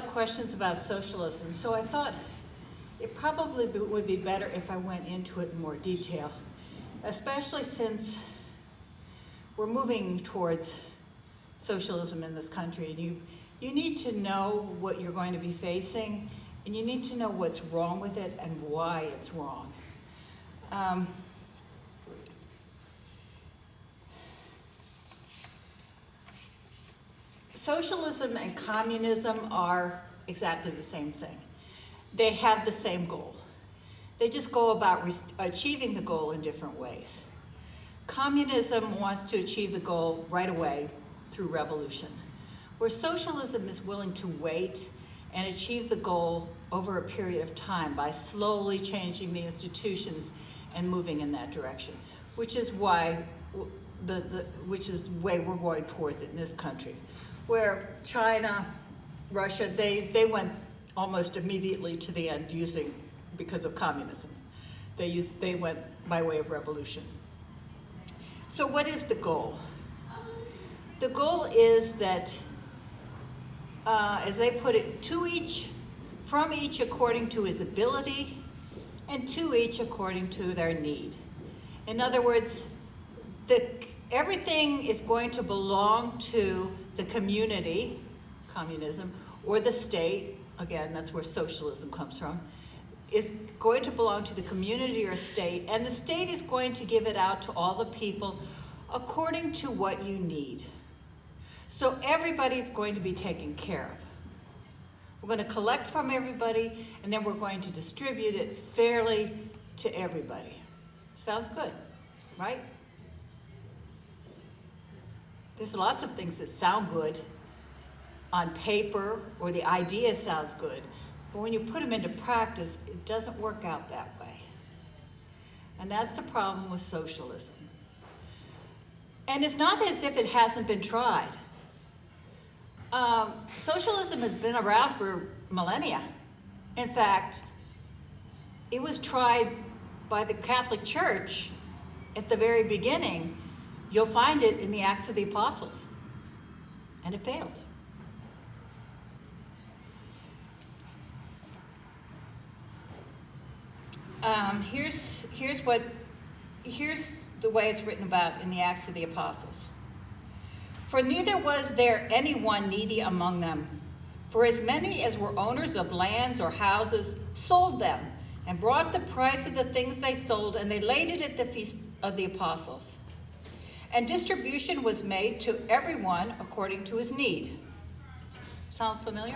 of questions about socialism, so I thought it probably would be better if I went into it in more detail, especially since we're moving towards socialism in this country. And you need to know what you're going to be facing, and you need to know what's wrong with it and why it's wrong. Socialism and communism are exactly the same thing. They have the same goal. They just go about achieving the goal in different ways. Communism wants to achieve the goal right away through revolution, where socialism is willing to wait and achieve the goal over a period of time by slowly changing the institutions and moving in that direction, which is why which is the way we're going towards it in this country. Where China, Russia, they went almost immediately to the end because of communism. They went by way of revolution. So what is the goal? The goal is that, as they put it, from each according to his ability, and to each according to their need. In other words, everything is going to belong to the community, communism, or the state, again, that's where socialism comes from, is going to belong to the community or state, and the state is going to give it out to all the people according to what you need. So everybody's going to be taken care of. We're going to collect from everybody, and then we're going to distribute it fairly to everybody. Sounds good, right? There's lots of things that sound good on paper, or the idea sounds good, but when you put them into practice, it doesn't work out that way. And that's the problem with socialism. And it's not as if it hasn't been tried. Socialism has been around for millennia. In fact, it was tried by the Catholic Church at the very beginning. You'll find it in the Acts of the Apostles, and it failed. Here's the way it's written about in the Acts of the Apostles. For neither was there any one needy among them, for as many as were owners of lands or houses sold them, and brought the price of the things they sold, and they laid it at the feast of the apostles. And distribution was made to everyone according to his need. Sounds familiar?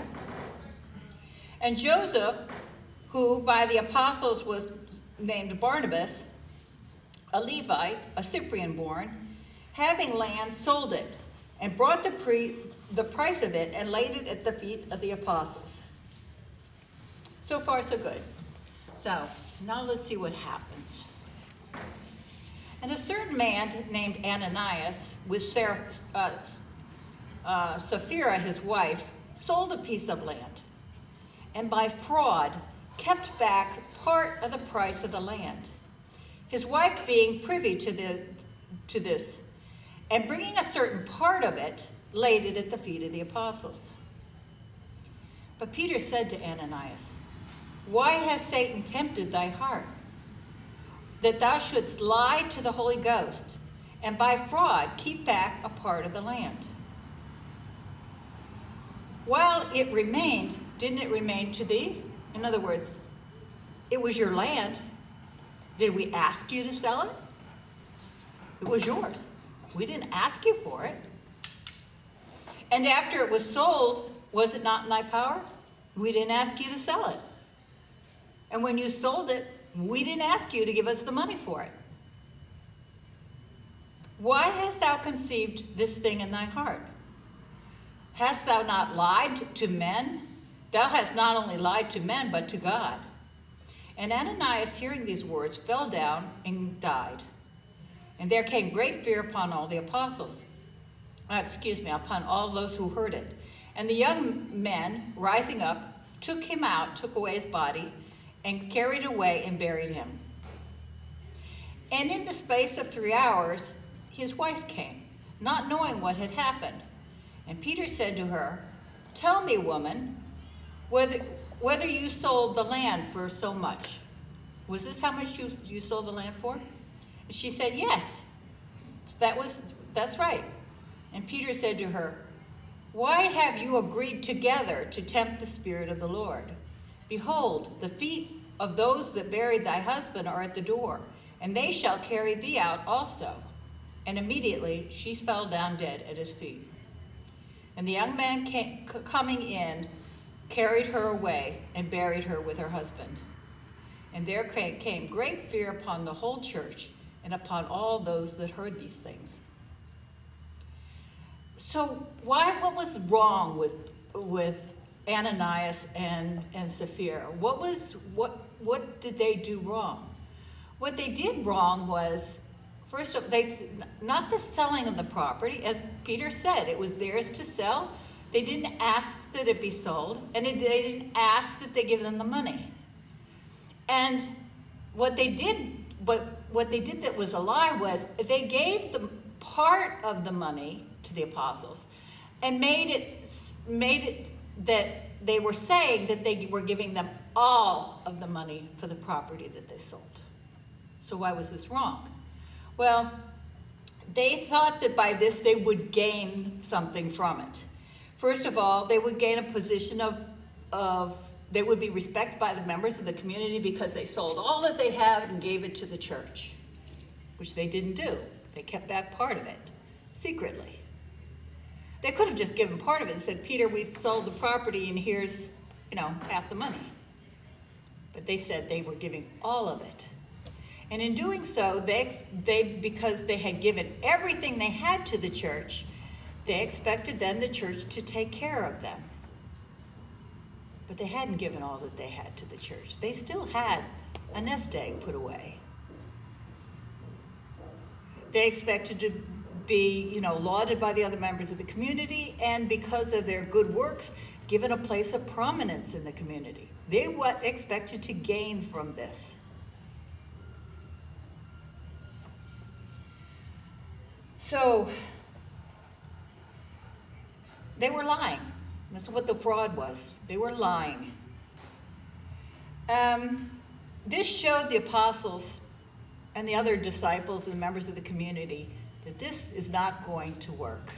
And Joseph, who by the apostles was named Barnabas, a Levite, a Cyprian born, having land, sold it, and brought the price of it and laid it at the feet of the apostles. So far, so good. So now let's see what happens. And a certain man named Ananias, with Sapphira his wife, sold a piece of land, and by fraud kept back part of the price of the land. His wife being privy to this, and bringing a certain part of it, laid it at the feet of the apostles. But Peter said to Ananias, Why has Satan tempted thy heart, that thou shouldst lie to the Holy Ghost, and by fraud keep back a part of the land? While it remained, didn't it remain to thee? In other words, it was your land. Did we ask you to sell it? It was yours. We didn't ask you for it. And after it was sold, was it not in thy power? We didn't ask you to sell it. And when you sold it, we didn't ask you to give us the money for it. Why hast thou conceived this thing in thy heart? Hast thou not lied to men? Thou hast not only lied to men, but to God. And Ananias, hearing these words, fell down and died. And there came great fear upon all the apostles. Upon all those who heard it. And the young men, rising up, took him out, took away his body, and carried away and buried him. And in the space of 3 hours, his wife came, not knowing what had happened. And Peter said to her, Tell me, woman, whether you sold the land for so much. Was this how much you sold the land for? And she said, yes, that's right. And Peter said to her, why have you agreed together to tempt the Spirit of the Lord? Behold, the feet of those that buried thy husband are at the door, and they shall carry thee out also. And immediately she fell down dead at his feet. And the young man coming in carried her away and buried her with her husband. And there came great fear upon the whole church and upon all those that heard these things. So what was wrong with Ananias and Sapphira? What did they do wrong? What they did wrong was, first of all, not the selling of the property. As Peter said, it was theirs to sell. They didn't ask that it be sold, and they didn't ask that they give them the money. And what they did that was a lie was they gave the part of the money to the apostles and made it that they were saying that they were giving them all of the money for the property that they sold. So why was this wrong? Well, they thought that by this they would gain something from it. First of all, they would gain a position of they would be respected by the members of the community because they sold all that they had and gave it to the church, which they didn't do. They kept back part of it secretly. They could have just given part of it and said, Peter, we sold the property and here's, half the money. But they said they were giving all of it. And in doing so, because they had given everything they had to the church, they expected then the church to take care of them. But they hadn't given all that they had to the church. They still had a nest egg put away. They expected to be, lauded by the other members of the community, and because of their good works, given a place of prominence in the community. They expected to gain from this. So, they were lying. That's what the fraud was. They were lying. This showed the apostles and the other disciples and the members of the community that this is not going to work.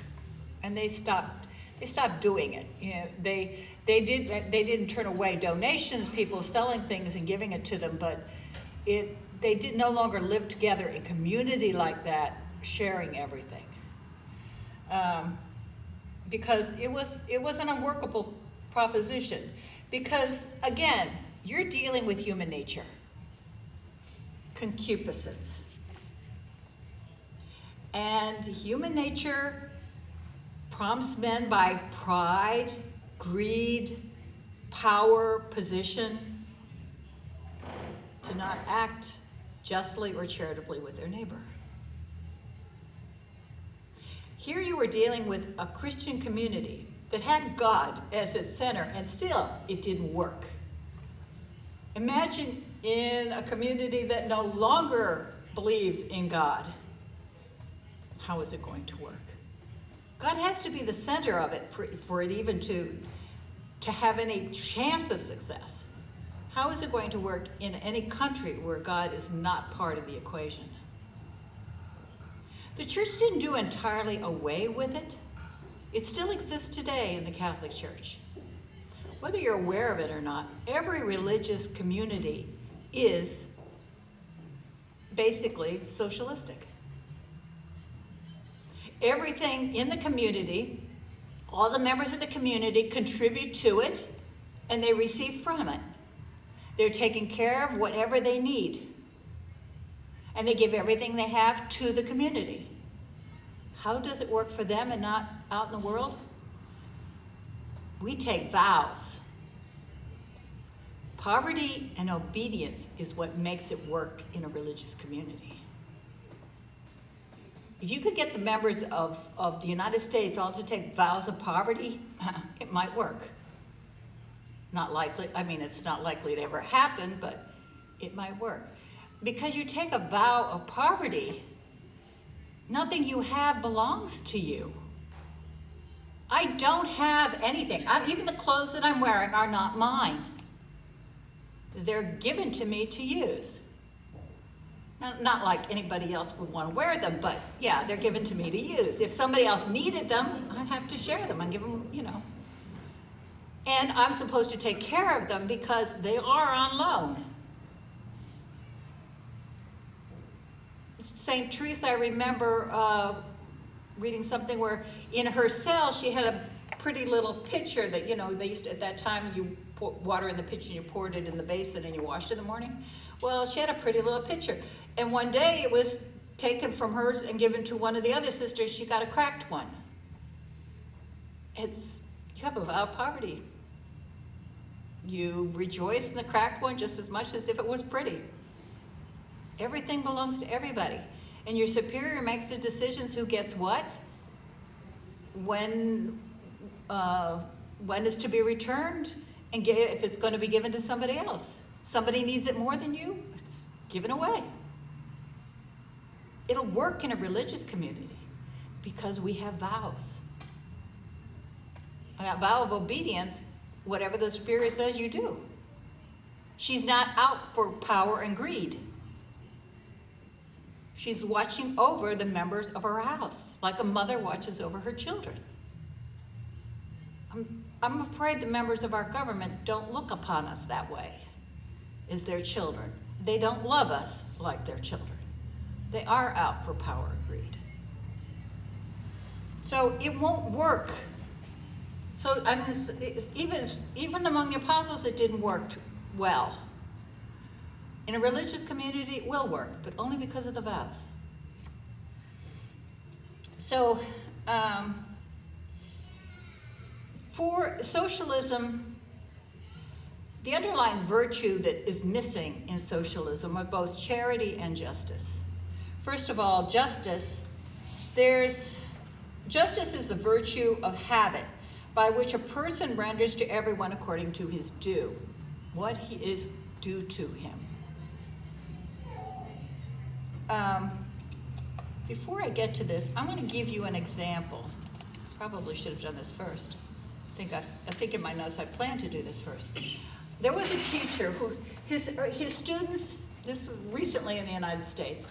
And they stopped doing it. They didn't turn away donations, people selling things and giving it to them, but they did no longer live together in community like that, sharing everything. Because it was an unworkable proposition. Because, again, you're dealing with human nature. Concupiscence. And human nature prompts men by pride, greed, power, position, to not act justly or charitably with their neighbor. Here you were dealing with a Christian community that had God as its center, and still it didn't work. Imagine in a community that no longer believes in God. How is it going to work? God has to be the center of it for it even to have any chance of success. How is it going to work in any country where God is not part of the equation? The church didn't do entirely away with it. It still exists today in the Catholic Church. Whether you're aware of it or not, every religious community is basically socialistic. Everything in the community, all the members of the community contribute to it, and they receive from it. They're taking care of whatever they need, and they give everything they have to the community. How does it work for them and not out in the world? We take vows. Poverty and obedience is what makes it work in a religious community. If you could get the members of the United States all to take vows of poverty, it might work. Not likely, it's not likely to ever happen, but it might work. Because you take a vow of poverty, nothing you have belongs to you. I don't have anything. Even the clothes that I'm wearing are not mine. They're given to me to use. Not like anybody else would want to wear them, but yeah, they're given to me to use. If somebody else needed them, I'd have to share them and give them, you know. And I'm supposed to take care of them because they are on loan. St. Teresa, I remember reading something where in her cell she had a pretty little pitcher that, you know, they used to, at that time you put water in the pitcher and you poured it in the basin and you washed in the morning. Well, she had a pretty little pitcher. And one day it was taken from hers and given to one of the other sisters. She got a cracked one. You have a vow of poverty. You rejoice in the cracked one just as much as if it was pretty. Everything belongs to everybody. And your superior makes the decisions who gets what, when is to be returned, and if it's going to be given to somebody else. Somebody needs it more than you, it's given away. It'll work in a religious community because we have vows. I got vow of obedience, whatever the superior says you do. She's not out for power and greed. She's watching over the members of her house, like a mother watches over her children. I'm afraid the members of our government don't look upon us that way, as their children. They don't love us like their children. They are out for power and greed. So it won't work. So I mean, even among the apostles, it didn't work well. In a religious community, it will work, but only because of the vows. So, for socialism, the underlying virtue that is missing in socialism are both charity and justice. First of all, justice is the virtue of habit by which a person renders to everyone according to his due, what he is due to him. Before I get to this, I want to give you an example. Probably should have done this first. I think in my notes I planned to do this first. There was a teacher who, his students, this was recently in the United States,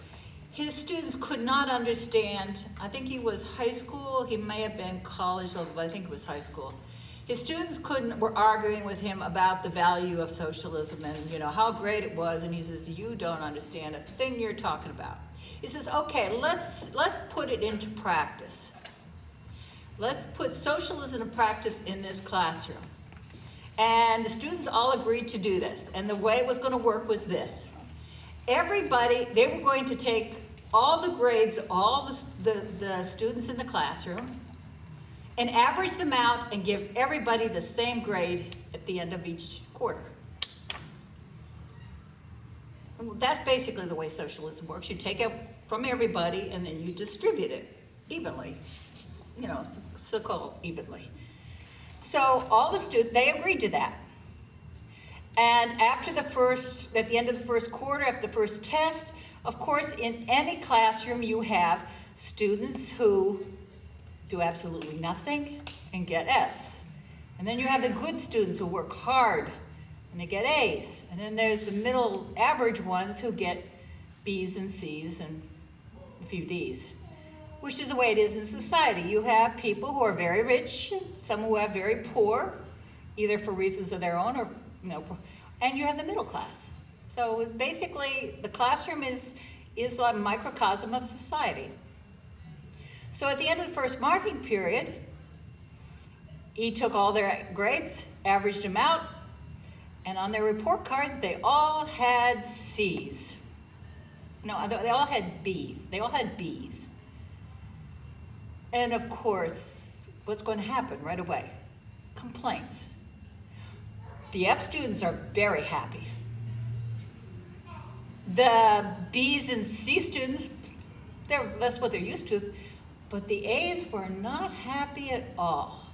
his students could not understand, I think he was high school, he may have been college level, but I think it was high school. His students were arguing with him about the value of socialism and, you know, how great it was, and he says, you don't understand a thing you're talking about. He says, okay, let's put it into practice. Let's put socialism into practice in this classroom. And the students all agreed to do this, and the way it was going to work was this. Everybody, they were going to take all the grades, all the students in the classroom, and average them out and give everybody the same grade at the end of each quarter. That's basically the way socialism works. You take it from everybody and then you distribute it evenly, you know, so-called evenly. So all the students, they agreed to that. And at the end of the first quarter, after the first test, of course, in any classroom you have students who do absolutely nothing and get Fs. And then you have the good students who work hard and they get A's. And then there's the middle average ones who get B's and C's and a few D's, which is the way it is in society. You have people who are very rich, some who are very poor, either for reasons of their own or, you know, and you have the middle class. So basically, the classroom is a microcosm of society. So at the end of the first marking period, he took all their grades, averaged them out, and on their report cards, they all had C's. No, they all had B's. They all had B's. And of course, what's going to happen right away? Complaints. The F students are very happy. The B's and C students, that's what they're used to, but the A's were not happy at all.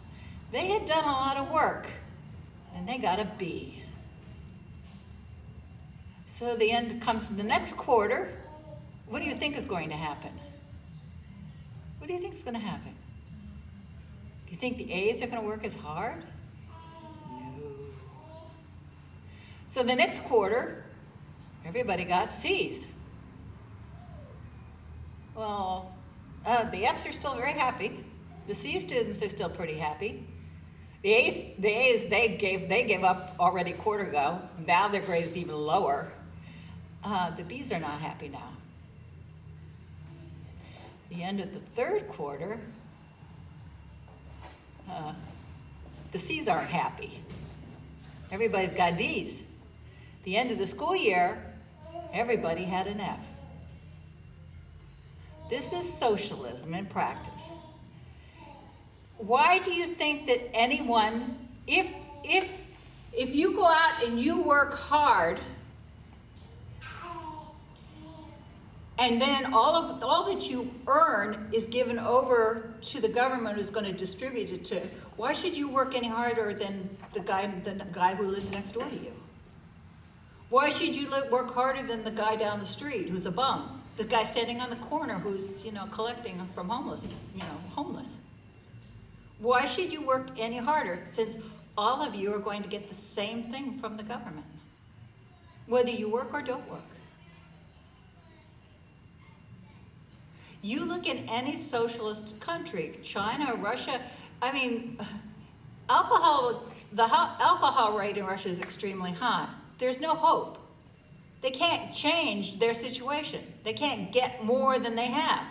They had done a lot of work, and they got a B. So the end comes to the next quarter. What do you think is going to happen? What do you think is going to happen? You think the A's are going to work as hard? No. So the next quarter, everybody got C's. Well, the F's are still very happy. The C students are still pretty happy. The A's they gave up already a quarter ago. Now their grade is even lower. The B's are not happy now. The end of the third quarter, the C's aren't happy. Everybody's got D's. The end of the school year, everybody had an F. This is socialism in practice. Why do you think that anyone, if you go out and you work hard, and then all that you earn is given over to the government who's going to distribute it to, why should you work any harder than the guy who lives next door to you? Why should you work harder than the guy down the street who's a bum? The guy standing on the corner who's, collecting from homeless. Why should you work any harder since all of you are going to get the same thing from the government, whether you work or don't work? You look at any socialist country, China, Russia, the alcohol rate in Russia is extremely high. There's no hope. They can't change their situation. They can't get more than they have.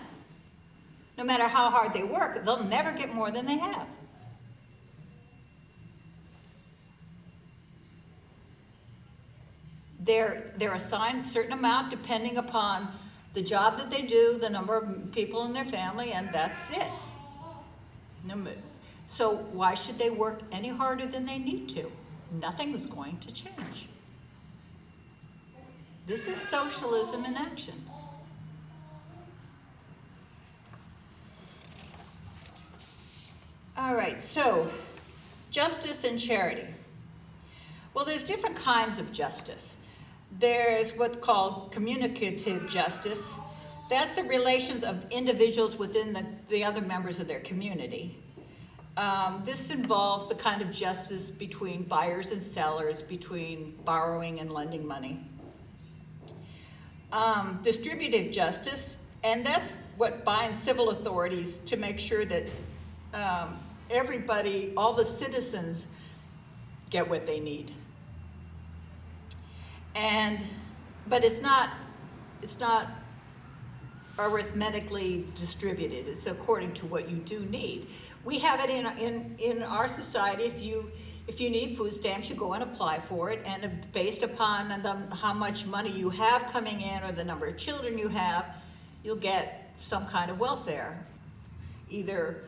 No matter how hard they work, they'll never get more than they have. They're assigned a certain amount depending upon the job that they do, the number of people in their family, and that's it. So why should they work any harder than they need to? Nothing is going to change. This is socialism in action. All right, so justice and charity. Well, there's different kinds of justice. There's what's called communicative justice. That's the relations of individuals within the other members of their community. This involves the kind of justice between buyers and sellers, between borrowing and lending money. Distributive justice, and that's what binds civil authorities to make sure that everybody, all the citizens, get what they need. But it's not arithmetically distributed. It's according to what you do need. We have it in our society. If you need food stamps, you go and apply for it, and based upon how much money you have coming in or the number of children you have, you'll get some kind of welfare, either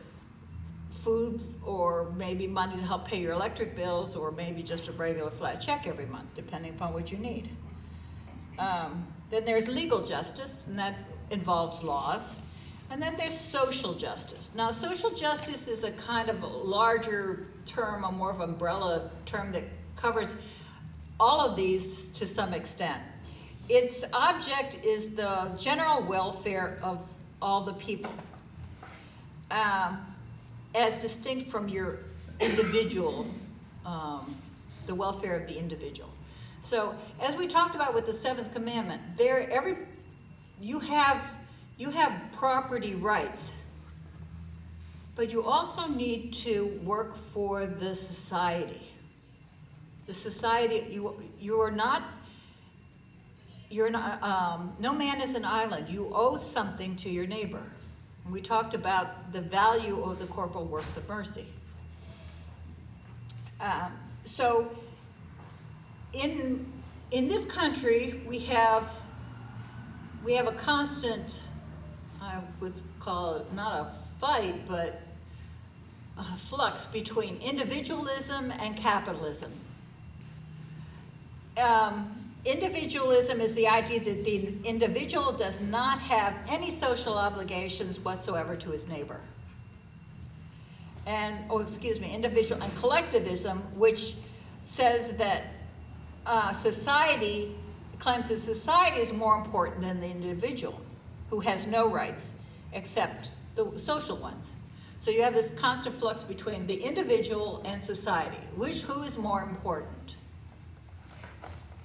food or maybe money to help pay your electric bills, or maybe just a regular flat check every month, depending upon what you need. Then there's legal justice, and that involves laws. And then there's social justice. Now, social justice is a kind of a larger term, a more of an umbrella term that covers all of these to some extent. Its object is the general welfare of all the people, as distinct from your individual, the welfare of the individual. So, as we talked about with the seventh commandment, you have property rights, but you also need to work for the society. The society, you're not, no man is an island. You owe something to your neighbor. And we talked about the value of the corporal works of mercy. So in this country, we have a constant, I would call it not a fight, but a flux between individualism and capitalism. Individualism is the idea that the individual does not have any social obligations whatsoever to his neighbor. Individual and collectivism, which says that society claims that society is more important than the individual, who has no rights except the social ones. So you have this constant flux between the individual and society. Who is more important?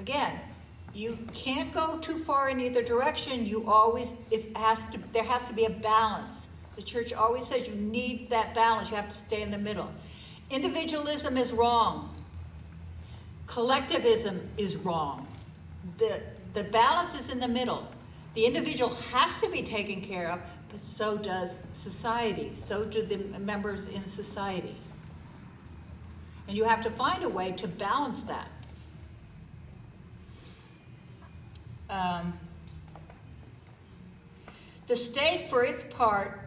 Again, you can't go too far in either direction. There has to be a balance. The church always says you need that balance. You have to stay in the middle. Individualism is wrong. Collectivism is wrong. The balance is in the middle. The individual has to be taken care of, but so does society. So do the members in society. And you have to find a way to balance that. The state, for its part,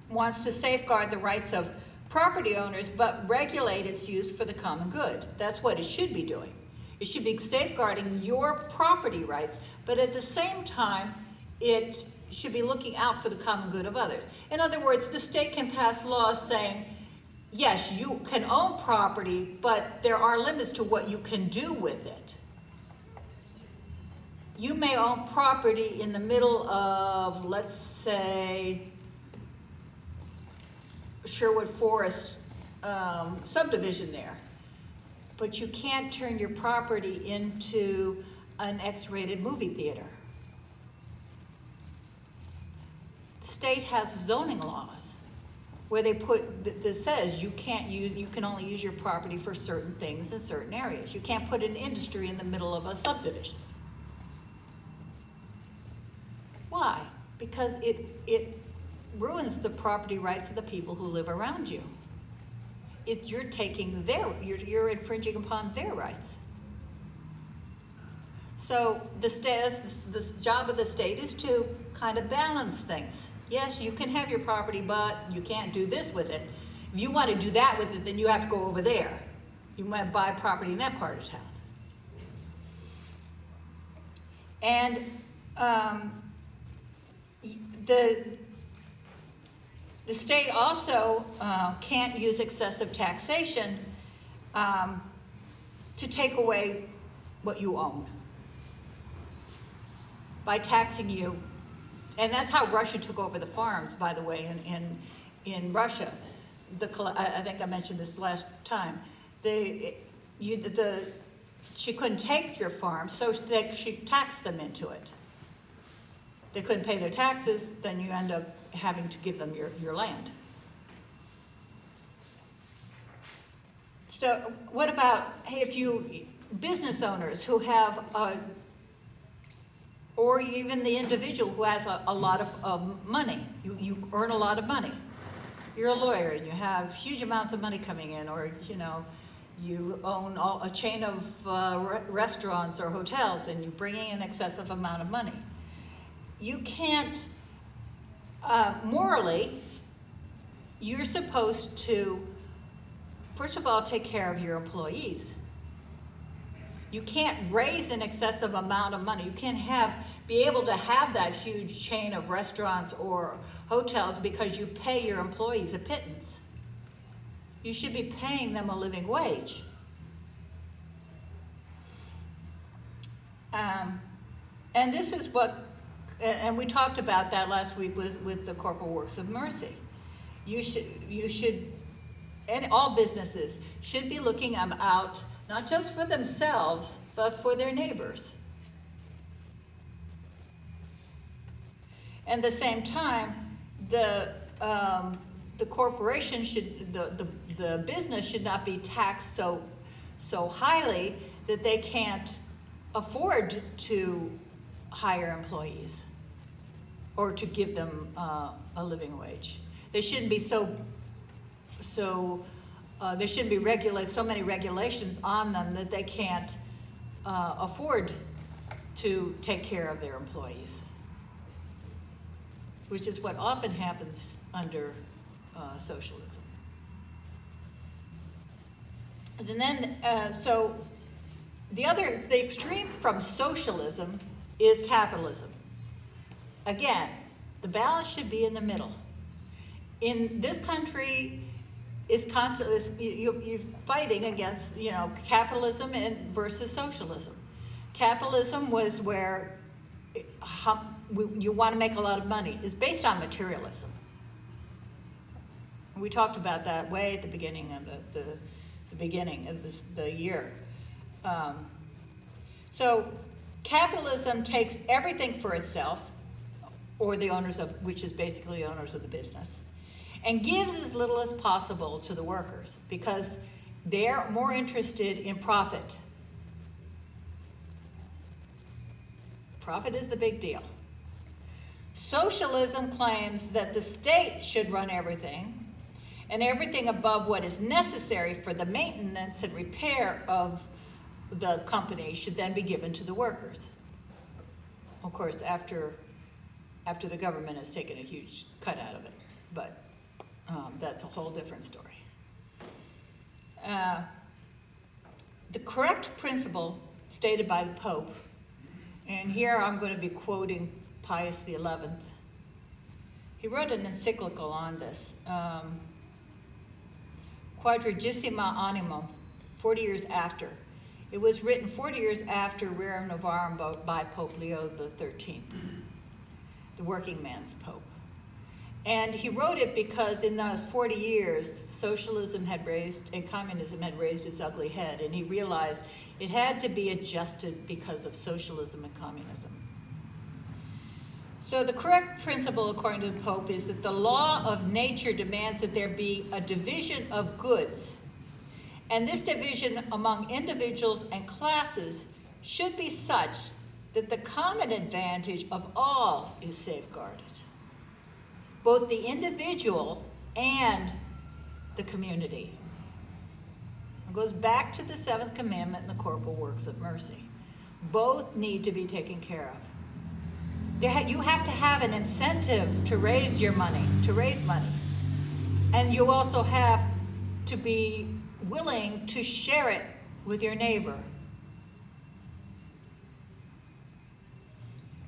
wants to safeguard the rights of property owners, but regulate its use for the common good. That's what it should be doing. It should be safeguarding your property rights, but at the same time, it should be looking out for the common good of others. In other words, the state can pass laws saying, yes, you can own property, but there are limits to what you can do with it. You may own property in the middle of, let's say, Sherwood Forest subdivision there, but you can't turn your property into an X-rated movie theater. The state has zoning laws where they put that says you can only use your property for certain things in certain areas. You can't put an industry in the middle of a subdivision. Why? Because it ruins the property rights of the people who live around you. You're taking you're infringing upon their rights. So the job of the state is to kind of balance things. Yes, you can have your property, but you can't do this with it. If you want to do that with it, then you have to go over there. You might buy property in that part of town. And the state also can't use excessive taxation to take away what you own by taxing you. And that's how Russia took over the farms, by the way, in Russia. I think I mentioned this last time. She couldn't take your farm, so she taxed them into it. They couldn't pay their taxes, then you end up having to give them your land. So what about business owners who have, or even the individual who has a lot of money, you earn a lot of money. You're a lawyer and you have huge amounts of money coming in, or you own a chain of restaurants or hotels and you're bringing an excessive amount of money. You can't, morally, you're supposed to, first of all, take care of your employees. You can't raise an excessive amount of money. You can't be able to have that huge chain of restaurants or hotels because you pay your employees a pittance. You should be paying them a living wage. And this is and we talked about that last week with the corporal works of mercy. You should, and all businesses should be looking out not just for themselves, but for their neighbors. And at the same time, the corporation the business should not be taxed so highly that they can't afford to hire employees or to give them a living wage. They shouldn't be there shouldn't be so many regulations on them that they can't afford to take care of their employees, which is what often happens under socialism. And then, so the extreme from socialism is capitalism. Again, the balance should be in the middle. In this country, is constantly you're fighting against capitalism versus socialism. Capitalism was where you want to make a lot of money. It's based on materialism. We talked about that way at the beginning of the year. So capitalism takes everything for itself, or the owners of, which is basically owners of the business, and gives as little as possible to the workers because they're more interested in profit. Profit is the big deal. Socialism claims that the state should run everything, and everything above what is necessary for the maintenance and repair of the company should then be given to the workers. Of course, after the government has taken a huge cut out of it, but that's a whole different story. The correct principle stated by the Pope, and here I'm going to be quoting Pius XI. He wrote an encyclical on this, Quadragesima Animo, 40 years after. It was written 40 years after Rerum Novarum by Pope Leo XIII, the working man's pope. And he wrote it because in those 40 years, socialism had raised, and communism had raised its ugly head, and he realized it had to be adjusted because of socialism and communism. So the correct principle, according to the Pope, is that the law of nature demands that there be a division of goods, and this division among individuals and classes should be such that the common advantage of all is safeguarded, both the individual and the community. It goes back to the seventh commandment and the corporal works of mercy. Both need to be taken care of. You have to have an incentive to raise money. And you also have to be willing to share it with your neighbor.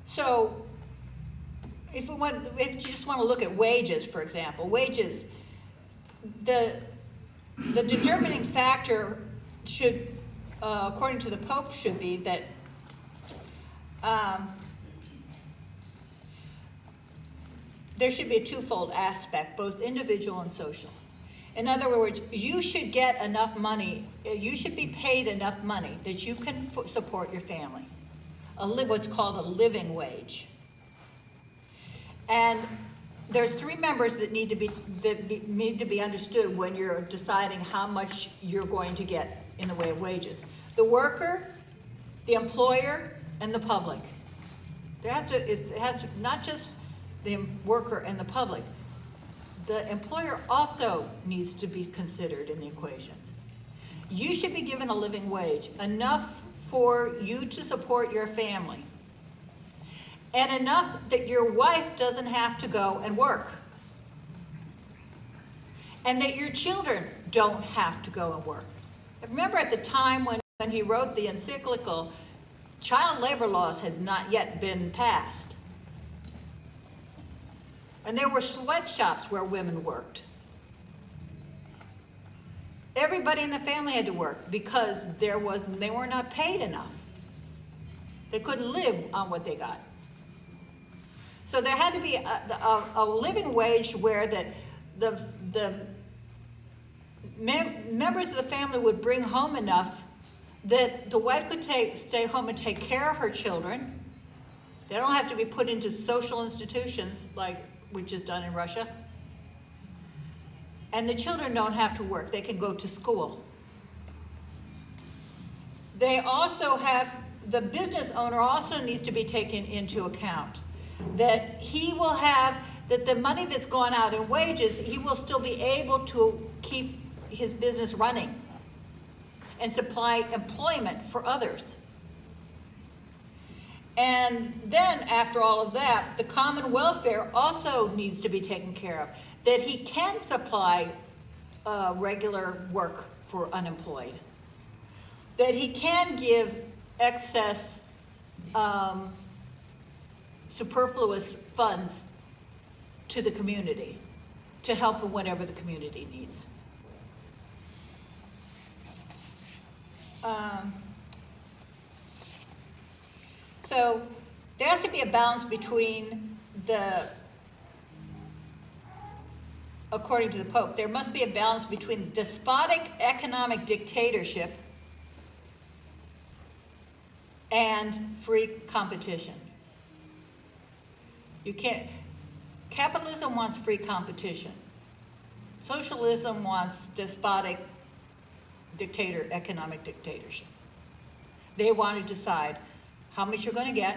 So, if you just want to look at wages, for example, wages, the determining factor should, according to the Pope, should be that there should be a twofold aspect, both individual and social. In other words, you should get enough money, you should be paid enough money that you can support your family. What's called a living wage. And there's three members that need to be understood when you're deciding how much you're going to get in the way of wages. The worker, the employer, and the public. It has to not just the worker and the public. The employer also needs to be considered in the equation. You should be given a living wage, enough for you to support your family, and enough that your wife doesn't have to go and work, and that your children don't have to go and work. I remember at the time when he wrote the encyclical, child labor laws had not yet been passed. And there were sweatshops where women worked. Everybody in the family had to work because they were not paid enough. They couldn't live on what they got. So there had to be a living wage where the members of the family would bring home enough that the wife could stay home and take care of her children. They don't have to be put into social institutions which is done in Russia. And the children don't have to work. They can go to school. They also the business owner also needs to be taken into account. That that the money that's gone out in wages, he will still be able to keep his business running and supply employment for others. And then, after all of that, the common welfare also needs to be taken care of. That he can supply regular work for unemployed. That he can give excess superfluous funds to the community to help in whatever the community needs. So there has to be a balance between the according to the Pope, there must be a balance between despotic economic dictatorship and free competition. You can't, capitalism wants free competition. Socialism wants despotic economic dictatorship. They want to decide how much you're going to get,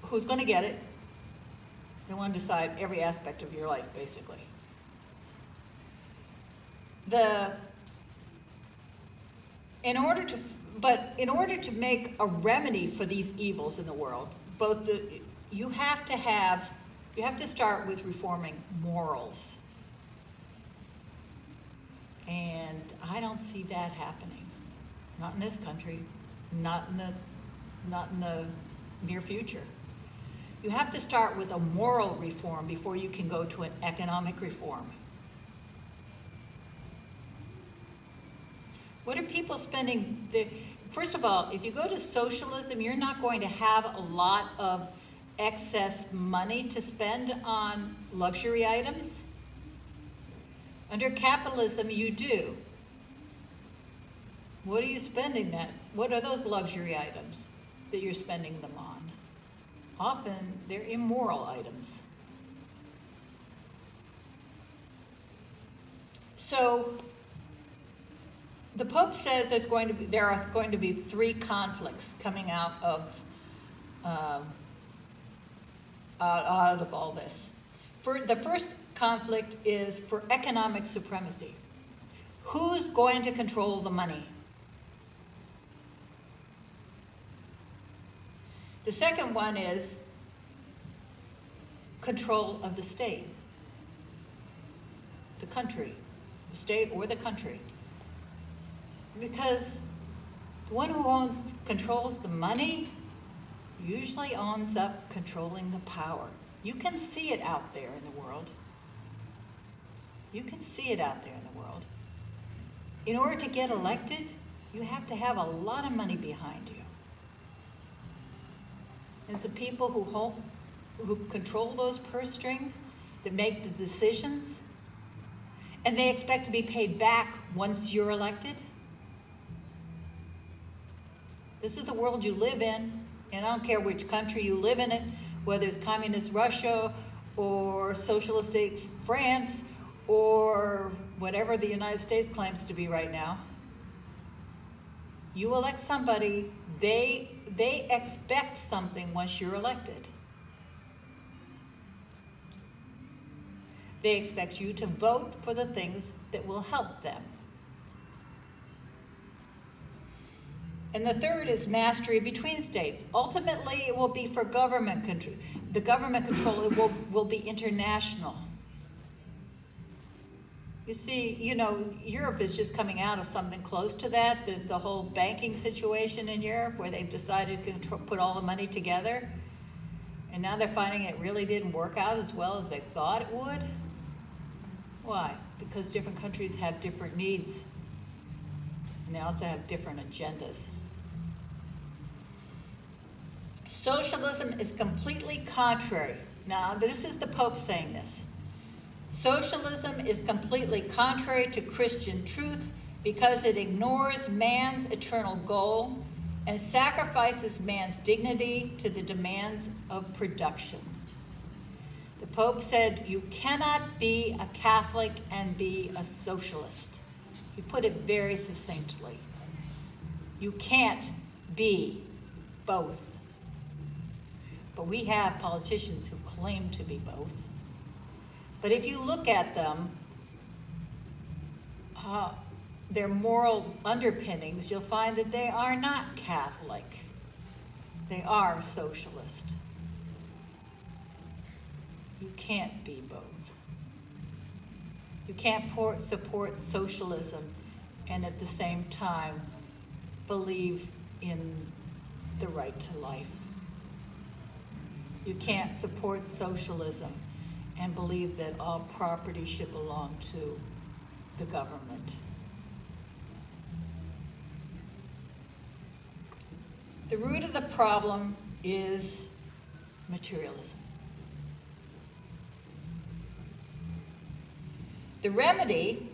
who's going to get it. They want to decide every aspect of your life, basically. In order to make a remedy for these evils in the world, you have to start with reforming morals. And I don't see that happening. Not in this country, not in the near future. You have to start with a moral reform before you can go to an economic reform. What are people spending? First of all, if you go to socialism, you're not going to have a lot of excess money to spend on luxury items. Under capitalism, you do. What are you spending that? What are those luxury items that you're spending them on? Often, they're immoral items. So, the Pope says there are going to be three conflicts coming out of all this. The first conflict is for economic supremacy. Who's going to control the money? The second one is control of the state, the country, the state or the country. Because the one who controls the money usually ends up controlling the power. You can see it out there in the world. You can see it out there in the world. In order to get elected, you have to have a lot of money behind you. And it's the people who control those purse strings that make the decisions, and they expect to be paid back once you're elected. This is the world you live in, and I don't care which country you live in it, whether it's communist Russia or socialistic France or whatever the United States claims to be right now. You elect somebody, they expect something once you're elected. They expect you to vote for the things that will help them. And the third is mastery between states. Ultimately, it will be for government control. The government control will be international. You see, Europe is just coming out of something close to that, the whole banking situation in Europe, where they've decided to put all the money together. And now they're finding it really didn't work out as well as they thought it would. Why? Because different countries have different needs. And they also have different agendas. Socialism is completely contrary. Now, this is the Pope saying this. Socialism is completely contrary to Christian truth because it ignores man's eternal goal and sacrifices man's dignity to the demands of production. The Pope said, you cannot be a Catholic and be a socialist. He put it very succinctly. You can't be both. But we have politicians who claim to be both. But if you look at them, their moral underpinnings, you'll find that they are not Catholic. They are socialist. You can't be both. You can't support socialism and at the same time believe in the right to life. You can't support socialism and believe that all property should belong to the government. The root of the problem is materialism. The remedy,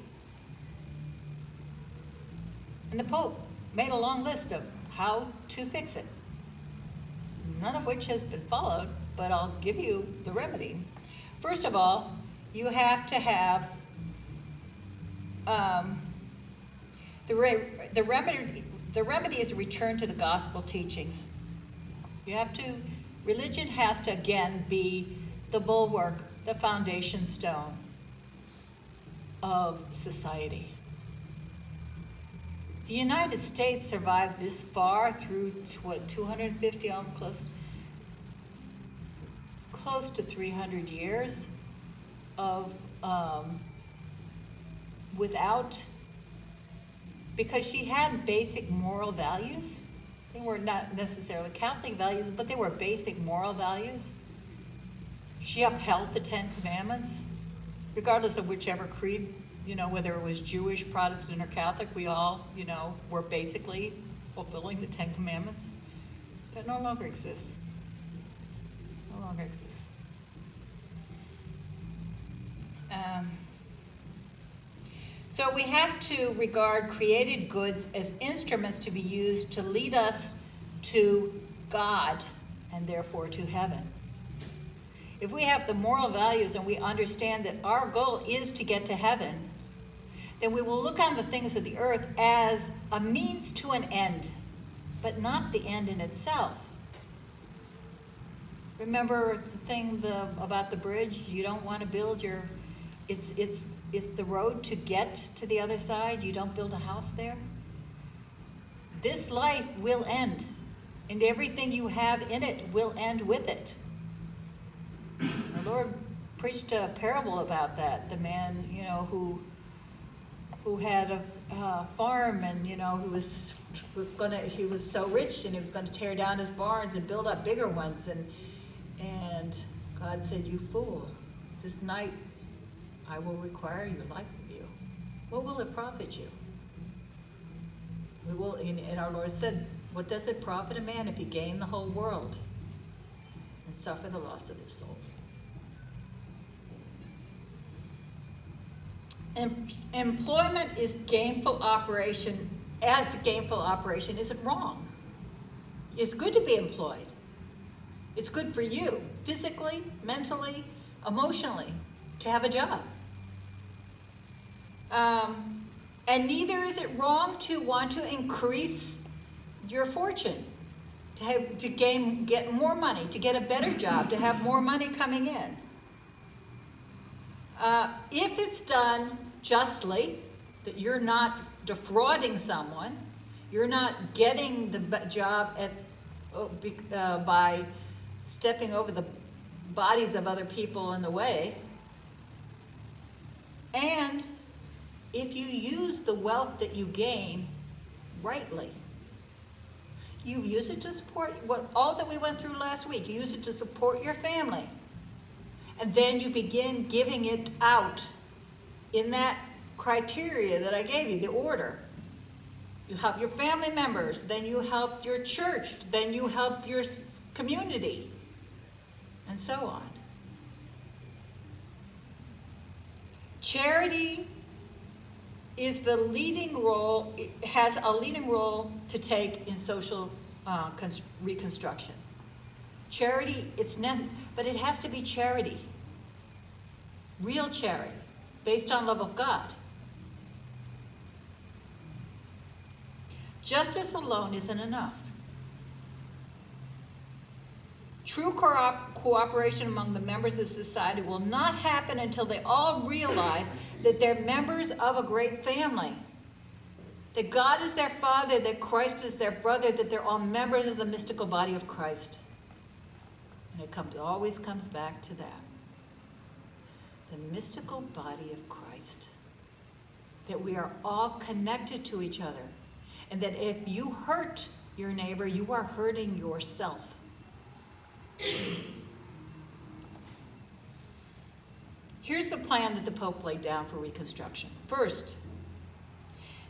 and the Pope made a long list of how to fix it, none of which has been followed, but I'll give you the remedy. First of all, you have to have the remedy is a return to the gospel teachings. Religion has to again be the bulwark, the foundation stone of society. The United States survived this far through, 250, close to 300 years of because she had basic moral values. They were not necessarily Catholic values, but they were basic moral values. She upheld the 10 Commandments, regardless of whichever creed, whether it was Jewish, Protestant, or Catholic, we all, were basically fulfilling the 10 Commandments. That no longer exists. No longer exists. So we have to regard created goods as instruments to be used to lead us to God and therefore to heaven. If we have the moral values and we understand that our goal is to get to heaven, then we will look on the things of the earth as a means to an end, but not the end in itself. Remember the thing about the bridge? You don't want to build it's the road to get to the other side. You don't build a house there. This life will end, and everything you have in it will end with it. The Lord preached a parable about that. The man, who had a farm, and he was so rich, and he was going to tear down his barns and build up bigger ones. And God said, "You fool! This night I will require your life of you. What will it profit you?" And our Lord said, "What does it profit a man if he gain the whole world and suffer the loss of his soul?" Employment is gainful operation. As a gainful operation isn't wrong. It's good to be employed. It's good for you, physically, mentally, emotionally, to have a job. And neither is it wrong to want to increase your fortune, to get more money, to get a better job, to have more money coming in. If it's done justly, that you're not defrauding someone, you're not getting the job by stepping over the bodies of other people in the way, and if you use the wealth that you gain rightly, you use it to support all that we went through last week. You use it to support your family. And then you begin giving it out in that criteria that I gave you, the order. You help your family members, then you help your church, then you help your community, and so on. Charity is the leading role, it has a leading role to take in social reconstruction. Charity, but it has to be charity. Real charity, based on love of God. Justice alone isn't enough. True cooperation among the members of society will not happen until they all realize that they're members of a great family. That God is their father, that Christ is their brother, that they're all members of the mystical body of Christ. And it always comes back to that. The mystical body of Christ. That we are all connected to each other. And that if you hurt your neighbor, you are hurting yourself. Here's the plan that the Pope laid down for Reconstruction. First,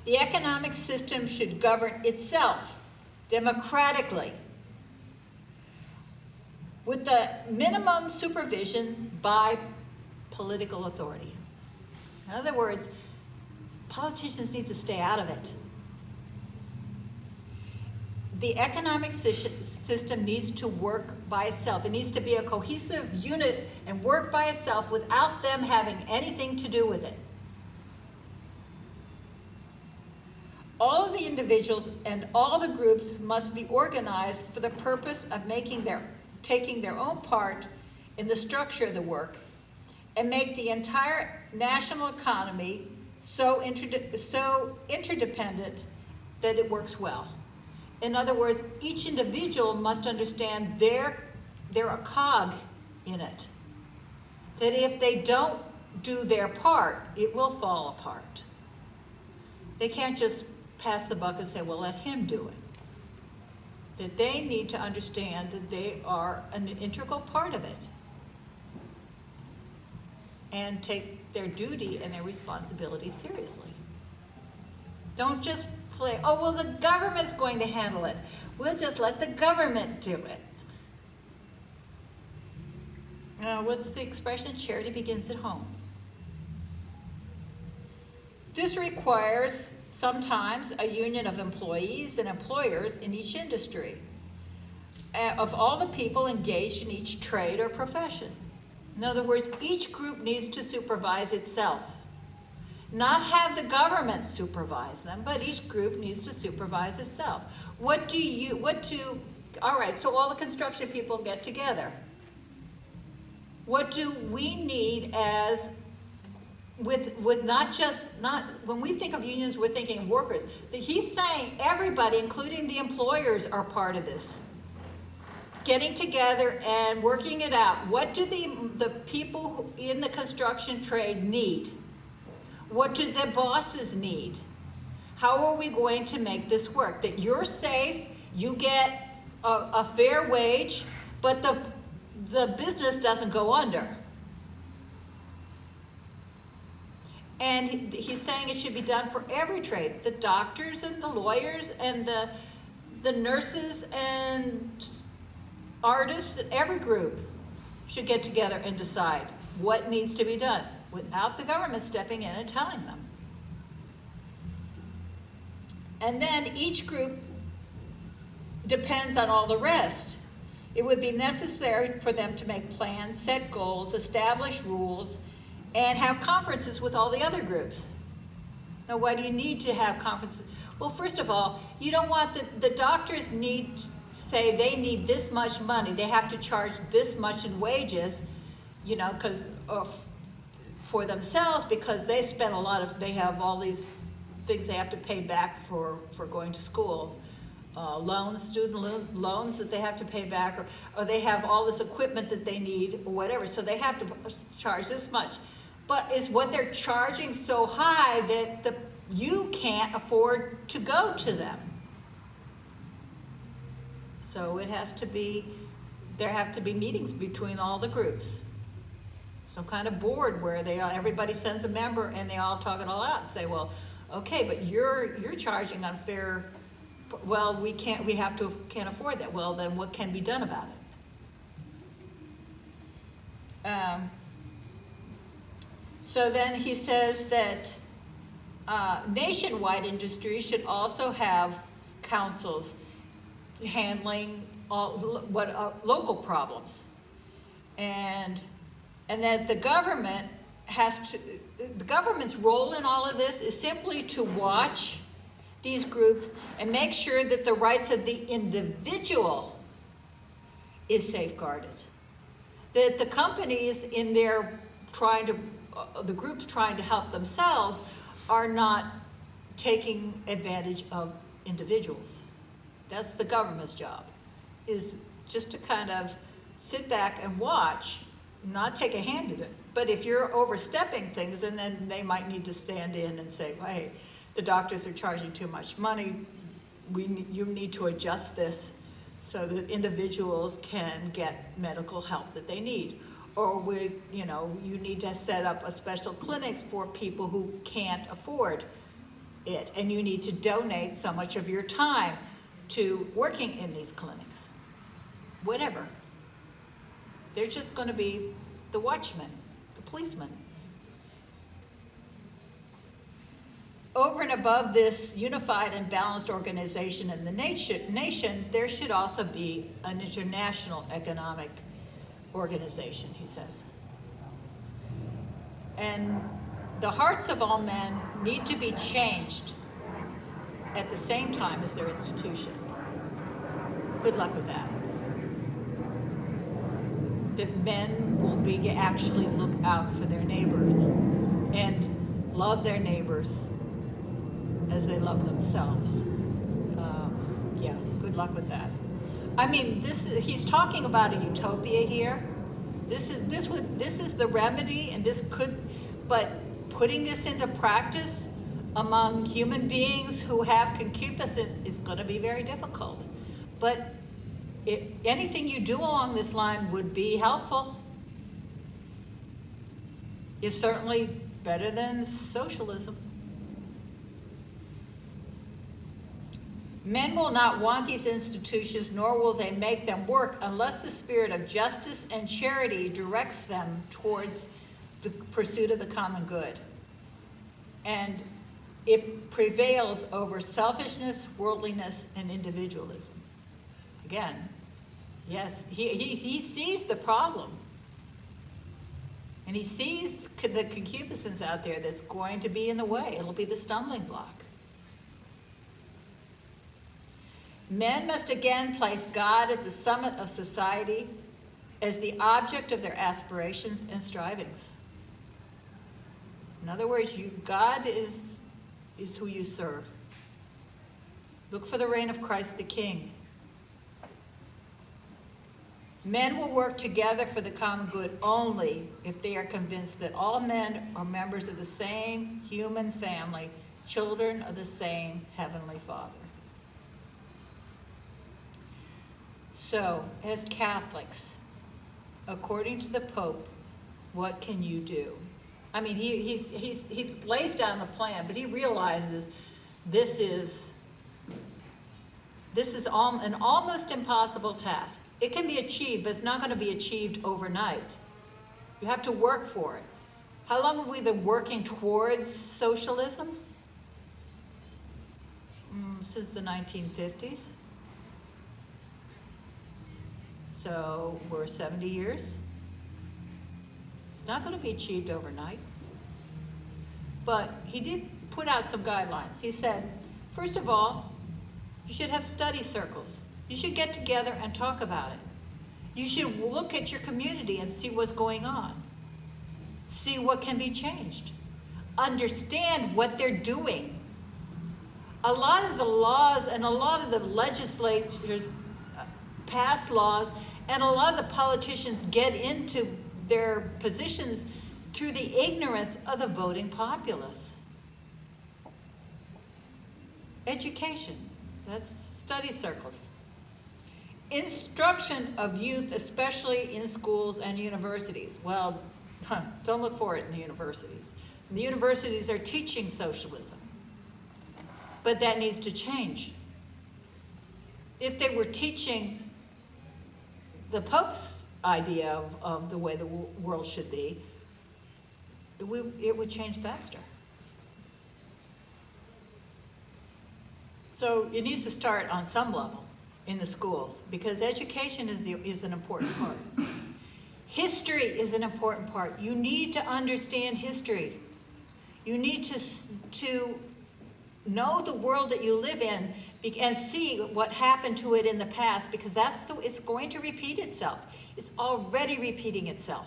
the economic system should govern itself democratically with the minimum supervision by political authority. In other words, politicians need to stay out of it. The economic system needs to work by itself. It needs to be a cohesive unit and work by itself without them having anything to do with it. All of the individuals and all the groups must be organized for the purpose of taking their own part in the structure of the work and make the entire national economy so interdependent that it works well. In other words, each individual must understand they're a cog in it. That if they don't do their part, it will fall apart. They can't just pass the buck and say, well, let him do it. That they need to understand that they are an integral part of it and take their duty and their responsibility seriously. Don't just play, oh, well, the government's going to handle it. We'll just let the government do it. What's the expression? Charity begins at home. This requires sometimes a union of employees and employers in each industry, of all the people engaged in each trade or profession. In other words, each group needs to supervise itself. Not have the government supervise them, but each group needs to supervise itself. All right, so all the construction people get together. What do we need when we think of unions, we're thinking of workers. He's saying everybody, including the employers, are part of this. Getting together and working it out. What do the people in the construction trade need? What do the bosses need? How are we going to make this work? That you're safe, you get a fair wage, but the business doesn't go under. And he's saying it should be done for every trade. The doctors and the lawyers and the nurses and artists, every group should get together and decide what needs to be done without the government stepping in and telling them. And then each group depends on all the rest. It would be necessary for them to make plans, set goals, establish rules, and have conferences with all the other groups. Now, why do you need to have conferences? Well, first of all, you don't want the doctors say they need this much money. They have to charge this much in wages, because for themselves, because they spend they have all these things they have to pay back for going to school. Student loans that they have to pay back, or they have all this equipment that they need, or whatever, so they have to charge this much. But is what they're charging so high that you can't afford to go to them? So there have to be meetings between all the groups. Some kind of board where everybody sends a member and they all talk it all out and say, well, okay, but you're charging unfair. Well, we can't afford that. Well, then what can be done about it? So then he says that nationwide industries should also have councils handling local problems, and that the government's role in all of this is simply to watch these groups and make sure that the rights of the individual is safeguarded. That the companies the groups trying to help themselves are not taking advantage of individuals. That's the government's job, is just to kind of sit back and watch, not take a hand in it. But if you're overstepping things, and then they might need to stand in and say, well, hey, the doctors are charging too much money. You need to adjust this so that individuals can get medical help that they need. Or you need to set up a special clinics for people who can't afford it, and you need to donate so much of your time to working in these clinics. Whatever. They're just going to be the watchmen, the policemen. over and above this unified and balanced organization in the nation, there should also be an international economic organization, he says. And the hearts of all men need to be changed at the same time as their institution. Good luck with that. That men will actually look out for their neighbors and love their neighbors as they love themselves. Yeah, good luck with that. I mean, he's talking about a utopia here. This is the remedy, and but putting this into practice among human beings who have concupiscence is going to be very difficult. But anything you do along this line would be helpful. It's certainly better than socialism. Men will not want these institutions, nor will they make them work unless the spirit of justice and charity directs them towards the pursuit of the common good. And it prevails over selfishness, worldliness, and individualism. Again, yes, he sees the problem. And he sees the concupiscence out there that's going to be in the way. It'll be the stumbling block. Men must again place God at the summit of society as the object of their aspirations and strivings. In other words, God is who you serve. Look for the reign of Christ the King. Men will work together for the common good only if they are convinced that all men are members of the same human family, children of the same Heavenly Father. So, as Catholics, according to the Pope, what can you do? I mean, he lays down the plan, but he realizes this is an almost impossible task. It can be achieved, but it's not going to be achieved overnight. You have to work for it. How long have we been working towards socialism? Since the 1950s. So we're 70 years. It's not going to be achieved overnight. But he did put out some guidelines. He said, first of all, you should have study circles. You should get together and talk about it. You should look at your community and see what's going on. See what can be changed. Understand what they're doing. A lot of the laws and a lot of the legislatures pass laws, and a lot of the politicians get into their positions through the ignorance of the voting populace. Education, that's study circles. Instruction of youth, especially in schools and universities. Well, don't look for it in the universities. The universities are teaching socialism, but that needs to change. If they were teaching the Pope's idea of the way the world should be, it would change faster. So it needs to start on some level in the schools, because education is an important part. History is an important part. You need to understand history. You need to know the world that you live in and see what happened to it in the past, because it's going to repeat itself. It's already repeating itself.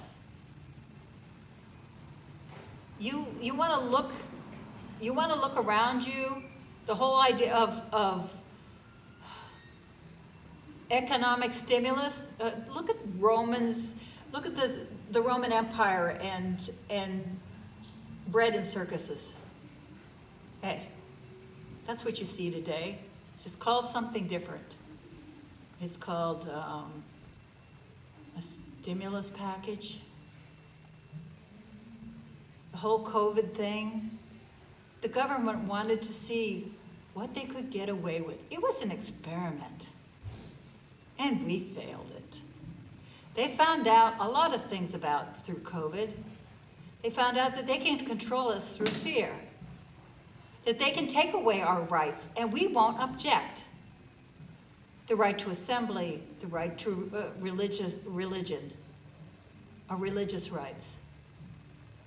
You want to look around you. The whole idea of economic stimulus. Look at Romans. Look at the Roman Empire and bread and circuses. Hey, that's what you see today. It's just called something different. It's called a stimulus package. The whole COVID thing. The government wanted to see what they could get away with. It was an experiment. And we failed it. They found out a lot of things through COVID. They found out that they can't control us through fear. that they can take away our rights and we won't object. The right to assembly, the right to religious rights.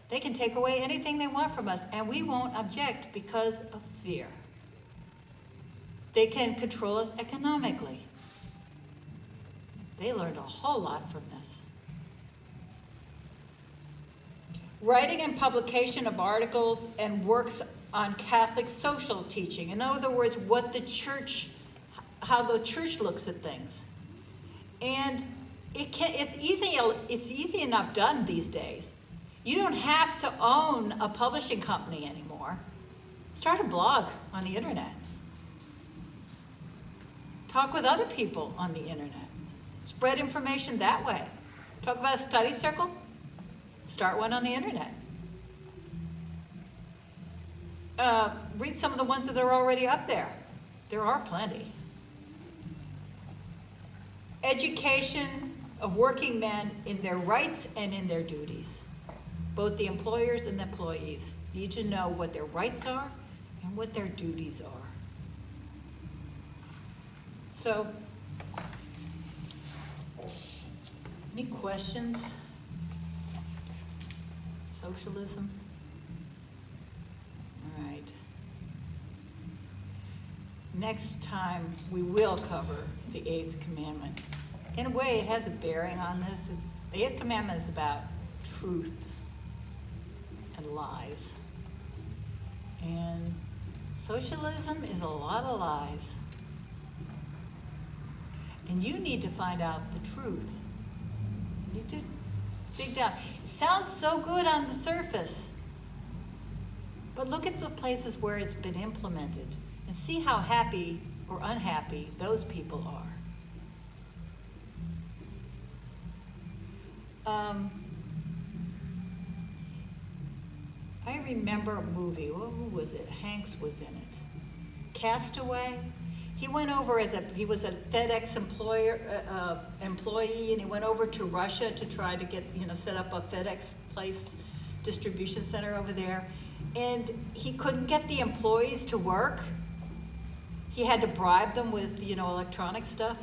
They can take away anything they want from us and we won't object because of fear. They can control us economically. They learned a whole lot from this. Writing and publication of articles and works on Catholic social teaching. In other words, what the church, how the church looks at things. And it's easy enough done these days. You don't have to own a publishing company anymore. Start a blog on the internet. Talk with other people on the internet. Spread information that way. Talk about a study circle. Start one on the internet. Read some of the ones that are already up there. There are plenty. Education of working men in their rights and in their duties. Both the employers and the employees need to know what their rights are and what their duties are. So, any questions? Socialism? All right. Next time, we will cover the Eighth Commandment. In a way, it has a bearing on this. The Eighth Commandment is about truth and lies. And socialism is a lot of lies. And you need to find out the truth. You need to dig down. It sounds so good on the surface. But look at the places where it's been implemented and see how happy or unhappy those people are. I remember a movie. Who was it? Hanks was in it. Castaway. He went over he was a FedEx employee, and he went over to Russia to try to get, set up a FedEx distribution center over there. And he couldn't get the employees to work. He had to bribe them with, electronic stuff,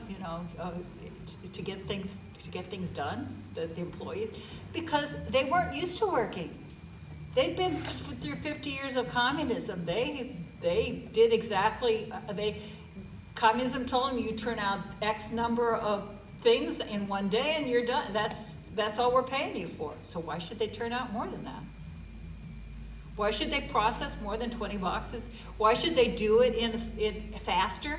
to get things done, the employees, because they weren't used to working. They'd been through 50 years of communism. They did exactly, communism told them you turn out X number of things in one day and you're done. That's all we're paying you for. So why should they turn out more than that? Why should they process more than 20 boxes? Why should they do it in faster?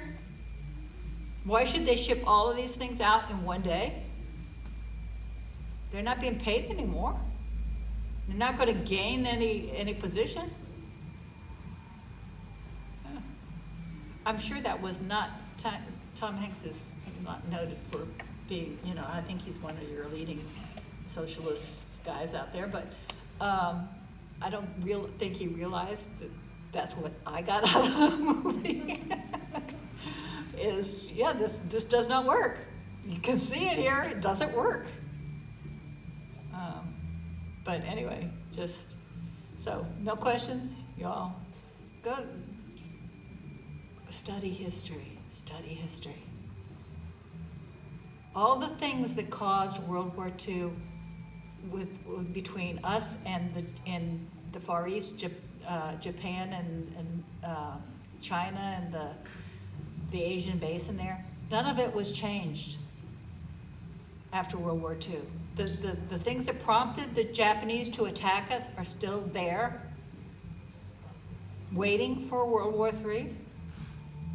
Why should they ship all of these things out in one day? They're not being paid anymore. They're not going to gain any position. I'm sure that was not, Tom Hanks is not noted for being, I think he's one of your leading socialist guys out there, but I don't think he realized that that's what I got out of the movie. This does not work. You can see it here, it doesn't work. But anyway, so no questions, y'all. Go study history. All the things that caused World War II between us and the Far East, Japan and China and the Asian basin there, none of it was changed after World War II. The things that prompted the Japanese to attack us are still there, waiting for World War III,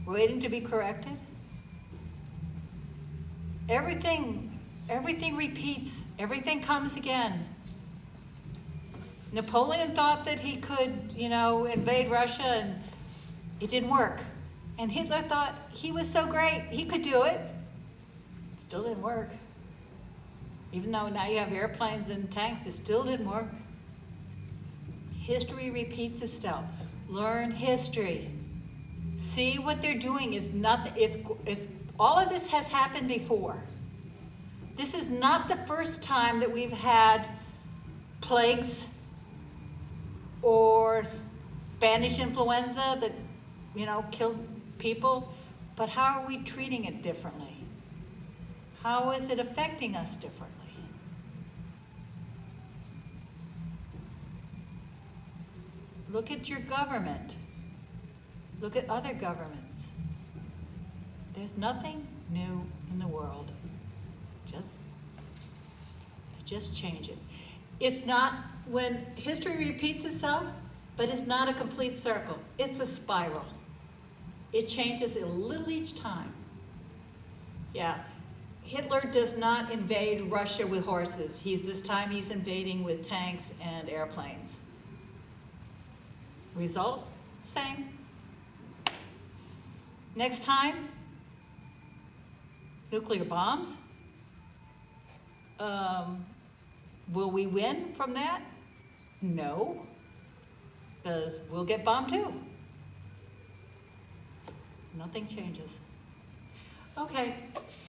waiting to be corrected. Everything repeats. Everything comes again. Napoleon thought that he could, invade Russia, and it didn't work. And Hitler thought he was so great, he could do it. It still didn't work. Even though now you have airplanes and tanks, it still didn't work. History repeats itself. Learn history. See what they're doing is nothing. It's all of this has happened before. This is not the first time that we've had plagues or Spanish influenza that, killed people, but how are we treating it differently? How is it affecting us differently? Look at your government. Look at other governments. There's nothing new in the world. Just change it. It's not, when history repeats itself, but it's not a complete circle. It's a spiral. It changes a little each time. Yeah, Hitler does not invade Russia with horses. This time he's invading with tanks and airplanes. Result, same. Next time, nuclear bombs. Will we win from that? No, because we'll get bombed too. Nothing changes. Okay.